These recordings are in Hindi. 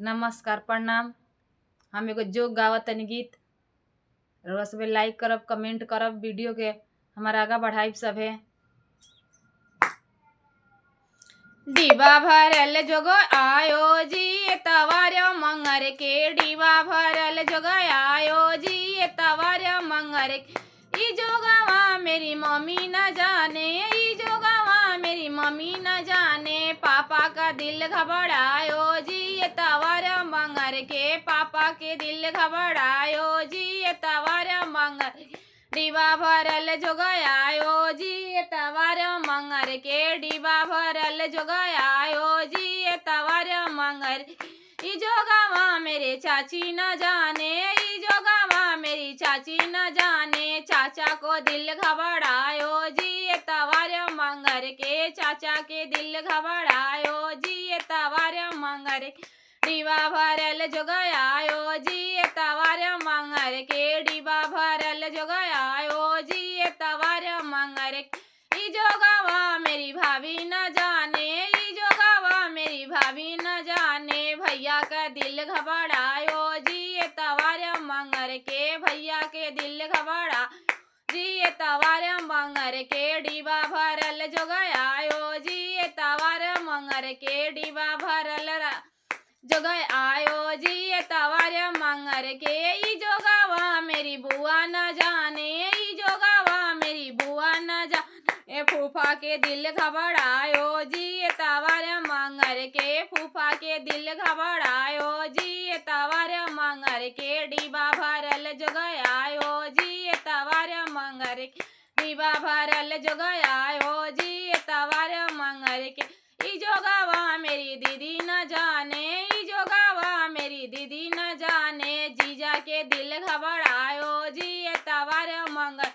नमस्कार प्रणाम। हम एगो जोक गावत तनी गीत। रउआ सभे लाइक करब, कमेंट करब, वीडियो के हमारा आगा बढ़ाइब सभे। डिबा भरल जोगो आयो जी तवार मंगर के, डिबा भरल जोगो आयो जी तवार मंगर के। ई जोगवा मेरी मम्मी न जाने, ई जोगवा मेरी मम्मी न जाने, पापा का दिल घबरायो जी तवार मंगर के, पापा के दिल घबरायो जी तवार मंगर। डिबा भरल जोगयायो जी तवार मंगर के, डिबा भरल जोगयायो जी तवार मंगर। ई जोगवा मेरे चाची न जाने, ई जोगवा मेरी चाची न जाने, चाचा को दिल घबरायो जी तवार मंगर के, चाचा के दिल घबरायो जी तवार मंगर। डिबा भरल जोगयायो जी तवार मंगर के, डिबा भरल जोगयायो जी तवार मंगर। ई जोगवा मेरी भाभी न जाने, ई जोगवा मेरी भाभी न जाने, भैया का दिल घबरायो जी तवार मंगर के, भैया के दिल घबरा जी तवार मंगर के। डिबा भरल जोगयायो जी तवार मंगर के, डिबा भरल जोगयायो जी तवार मंगर के। ई जोगवा मेरी बुआ न जाने, ई जोगवा मेरी बुआ न जाने, फूफा के दिल घबरायो जी तवार मंगर के, फूफा के दिल घबरायो जी तवार मंगर के। डिबा भरल जोगयायो जी तवार मंगर के, डिबा भरल जोगयायो जी तवार मंगर के। ई जोगवा मेरी दीदी न जाने, ई जोगवा मेरी दीदी न जाने, जीजा के दिल घबरायो जी तवार मंगर,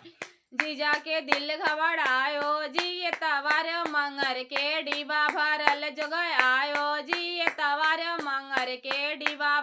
जीजा के दिल घबरायो जी तवार मंगर के। डिबा भरल जोगयायो जी तवार मंगर के, डिबा